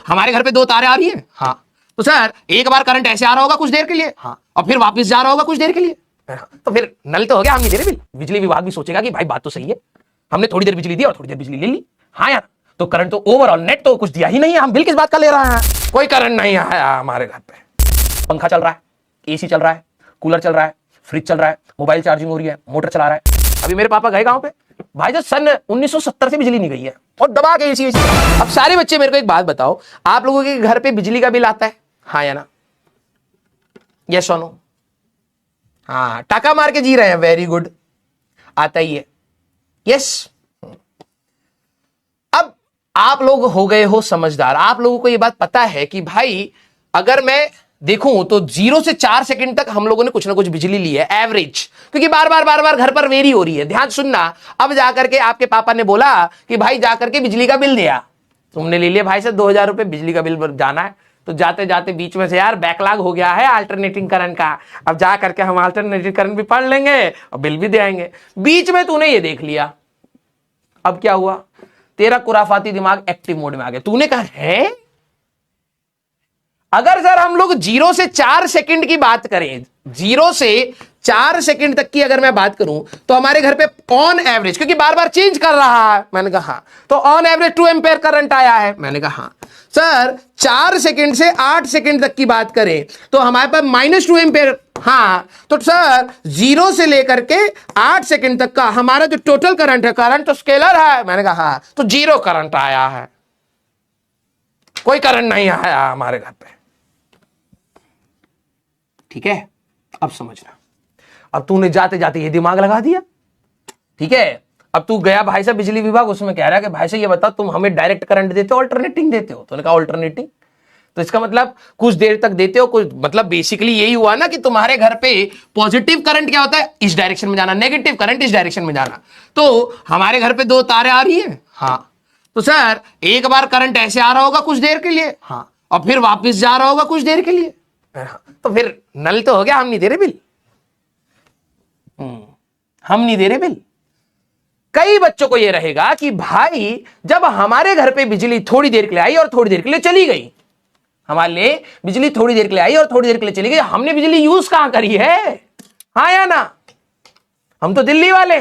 हमारे घर पे दो तारे आ रही है, हाँ, तो सर एक बार करंट ऐसे आ रहा होगा कुछ देर के लिए, हाँ, और फिर वापस जा रहा होगा कुछ देर के लिए, तो फिर नल तो हो गया, हम नहीं दे रहे बिल। बिजली विभाग भी सोचेगा कि भाई बात तो सही है, हमने थोड़ी देर बिजली दी और थोड़ी देर बिजली ले ली, हाँ यार, तो करंट तो ओवरऑल नेट तो कुछ दिया ही नहीं है, हम बिल किस बात का ले रहे हैं? कोई करंट नहीं आया हमारे घर पे, पंखा चल रहा है, एसी चल रहा है, कूलर चल रहा है, फ्रिज चल रहा है, मोबाइल चार्जिंग हो रही है, मोटर चला रहा है। अभी मेरे पापा गए गांव पे, भाई जो सन 1970 से बिजली नहीं गई है, और दबा के एसी। अब सारे बच्चे मेरे को एक बात बताओ, आप लोगों के घर पे बिजली का बिल आता है, हाँ या ना? यस और नो? हाँ, टाका मार के जी रहे हैं, वेरी गुड, आता ही है, यस। अब आप लोग हो गए हो समझदार, आप लोगों को यह बात पता है कि भाई अगर मैं देखूं तो 0 से 4 सेकंड तक हम लोगों ने कुछ ना कुछ बिजली ली है एवरेज, क्योंकि बार बार घर पर वेरी हो रही है। ध्यान सुनना, अब जाकर के आपके पापा ने बोला कि भाई जाकर के बिजली का बिल दिया, तुमने ले लिया भाई से 2000 रुपए बिजली का बिल जाना है, तो जाते जाते बीच में से यार बैकलॉग हो गया है अल्टरनेटिंग करंट का, अब जा करके हम अल्टरनेटिंग करंट भी पढ़ लेंगे और बिल भी दे आएंगे। बीच में तूने ये देख लिया, अब क्या हुआ, तेरा कुराफाती दिमाग एक्टिव मोड में आ गया। तूने कहा है अगर सर हम लोग 0 से 4 सेकंड की बात करें, 0 से 4 सेकंड तक की अगर मैं बात करूं तो हमारे घर पे ऑन एवरेज, क्योंकि बार बार चेंज कर रहा है, मैंने कहा हाँ, तो ऑन एवरेज 2 एम्पेयर करंट आया है, मैंने कहा हाँ। सर 4 सेकंड से 8 सेकंड तक की बात करें तो हमारे पास -2 एम्पेयर, हाँ, तो सर 0 से लेकर के 8 सेकंड तक का हमारा जो टोटल करंट है, करंट तो स्केलर है, मैंने कहा हाँ, तो 0 करंट आया है, कोई करंट नहीं आया हमारे घर पे, ठीक है? अब समझना, अब तूने जाते जाते ये दिमाग लगा दिया, ठीक है? अब तू गया भाई साहब बिजली विभाग, उसमें कह रहा है कि भाई साहब ये बता तुम हमें डायरेक्ट करंट देते हो अल्टरनेटिंग देते हो? तूने कहा अल्टरनेटिंग, तो इसका मतलब कुछ देर तक देते हो, कुछ मतलब बेसिकली यही हुआ ना कि तुम्हारे घर पे पॉजिटिव करंट क्या होता है, इस डायरेक्शन में जाना, नेगेटिव करंट इस डायरेक्शन में जाना। तो हमारे घर पे दो तारे आ रही है, हाँ, तो सर एक बार करंट ऐसे आ रहा होगा कुछ देर के लिए, हाँ, और फिर वापिस जा रहा होगा कुछ देर के लिए, तो फिर नल तो हो गया, हम नहीं दे रहे बिल, हम नहीं दे रहे बिल। कई बच्चों को यह रहेगा कि भाई जब हमारे घर पे बिजली थोड़ी देर के लिए आई और थोड़ी देर के लिए चली गई, हमारे लिए बिजली थोड़ी देर के लिए आई और थोड़ी देर के लिए चली गई, हमने बिजली यूज कहां करी है, हाँ या ना? हम तो दिल्ली वाले,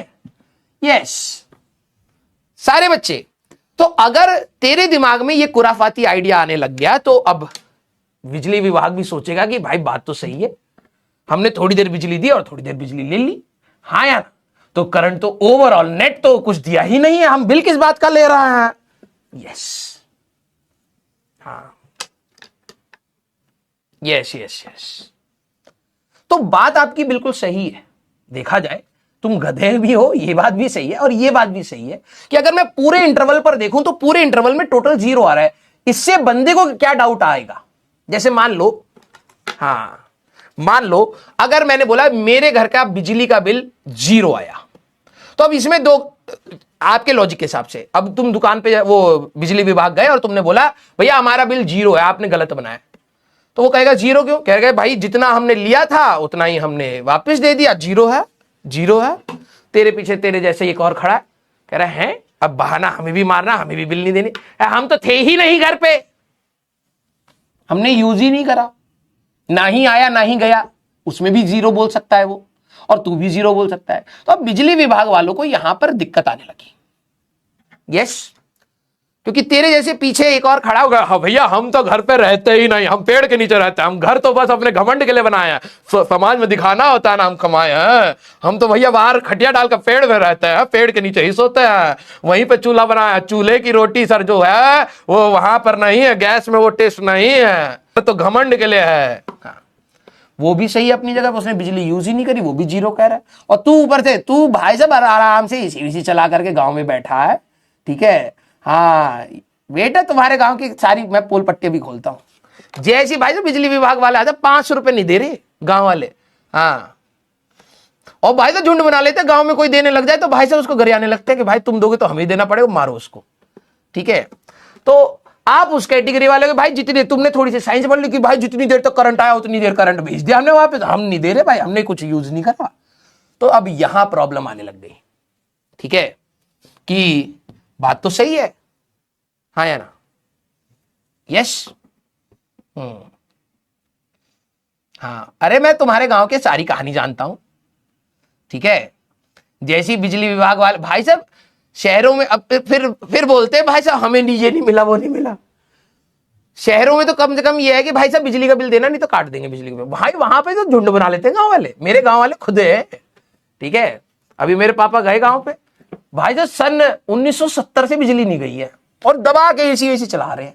यस। सारे बच्चे, तो अगर तेरे दिमाग में यह कुराफाती आइडिया आने लग गया तो अब बिजली विभाग भी सोचेगा कि भाई बात तो सही है, हमने थोड़ी देर बिजली दी और थोड़ी देर बिजली ले ली, हाँ यार, तो करंट तो ओवरऑल नेट तो कुछ दिया ही नहीं है, हम बिल किस बात का ले रहे हैं? यस, हाँ, यस यस यस। तो बात आपकी बिल्कुल सही है, देखा जाए तुम गधे भी हो, ये बात भी सही है, और ये बात भी सही है कि अगर मैं पूरे इंटरवल पर देखूं तो पूरे इंटरवल में टोटल 0 आ रहा है, इससे बंदे को क्या डाउट आएगा? जैसे मान लो, हाँ, मान लो अगर मैंने बोला मेरे घर का बिजली का बिल 0 आया, तो अब इसमें दो, आपके लॉजिक के हिसाब से, अब तुम दुकान पे वो बिजली विभाग गए और तुमने बोला भैया हमारा बिल 0 है, आपने गलत बनाया, तो वो कहेगा 0 क्यों? कहेगा भाई जितना हमने लिया था उतना ही हमने वापस दे दिया, 0 है, 0 है। तेरे पीछे तेरे जैसे एक और खड़ा है, कह रहा है अब बहाना हमें भी मारना, हमें भी बिल नहीं देनी, हम तो थे ही नहीं घर पे, हमने यूज ही नहीं करा, ना ही आया ना ही गया, उसमें भी 0 बोल सकता है वो, और तू भी 0 बोल सकता है। तो अब बिजली विभाग वालों को यहां पर दिक्कत आने लगी, यस, क्योंकि तेरे जैसे पीछे एक और खड़ा होगा, हाँ भैया हम तो घर पे रहते ही नहीं, हम पेड़ के नीचे रहते हैं, हम घर तो बस अपने घमंड के लिए बनाए हैं, समाज में दिखाना होता है ना हम कमाए हैं, हम तो भैया बाहर खटिया डालकर पेड़ में रहते हैं, पेड़ के नीचे ही सोते हैं, वहीं पे चूल्हा बनाया, चूल्हे की रोटी सर जो है वो वहां पर नहीं है, गैस में वो टेस्ट नहीं है, तो घमंड के लिए है। वो भी सही है अपनी जगह, उसने बिजली यूज ही नहीं करी, वो भी 0 कह रहा है, और तू ऊपर से तू भाई साहब आराम से इसी चला करके गाँव में बैठा है, ठीक है? हाँ बेटा, तुम्हारे गांव की सारी मैं पोल पट्टी भी खोलता हूं, जैसी भाई साहब बिजली विभाग वाले आते 500 रुपए नहीं दे रहे गांव वाले, हाँ, और भाई साहब झुंड बना लेते, गांव में कोई देने लग जाए तो भाई साहब उसको घर आने लगते हैं कि भाई तुम दोगे तो हमें देना पड़ेगा, मारो उसको, ठीक है? तो आप उस कैटेगरी वाले के भाई जितनी तुमने थोड़ी सी साइंस पढ़ ली कि भाई जितनी देर तक करंट आया उतनी देर करंट भेज दिया हमने वापस, हम नहीं दे रहे भाई, हमने कुछ यूज नहीं करा। तो अब यहां प्रॉब्लम आने लग गई, ठीक है, कि बात तो सही है, हाँ या ना? यस। हाँ, अरे मैं तुम्हारे गांव के सारी कहानी जानता हूं, ठीक है। जैसी बिजली विभाग वाले भाई साहब शहरों में, अब फिर बोलते हैं भाई साहब हमें नहीं, ये नहीं मिला, वो नहीं मिला। शहरों में तो कम से कम ये है कि भाई साहब बिजली का बिल देना, नहीं तो काट देंगे बिजली का बिल। भाई वहां पे तो झुंड बना लेते हैं गांव वाले, मेरे गांव वाले खुद है, ठीक है। अभी मेरे पापा गए गांव पे, भाई साहब सन 1970 से बिजली नहीं गई है और दबा के एसी वेसी चला रहे हैं।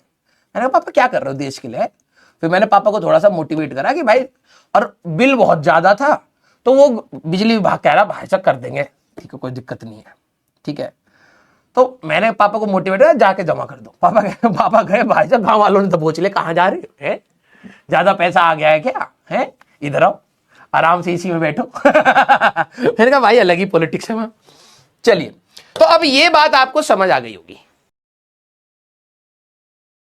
मैंने कहा पापा क्या कर रहे हो देश के लिए। फिर मैंने पापा को थोड़ा सा मोटिवेट करा कि भाई, और बिल बहुत ज्यादा था तो वो बिजली विभाग कह रहा भाई साहब कर देंगे, ठीक है कोई दिक्कत नहीं है, ठीक है। तो मैंने पापा को मोटिवेट किया जाके जमा कर दो। पापा गए, भाई साहब गांव वालों ने तो पूछ लिया कहां जा रहे हैं, ज्यादा पैसा आ गया है क्या, है इधर आओ आराम से इसी में बैठो। मैंने कहा भाई अलग ही पॉलिटिक्स है वहां। चलिए, तो अब ये बात आपको समझ आ गई होगी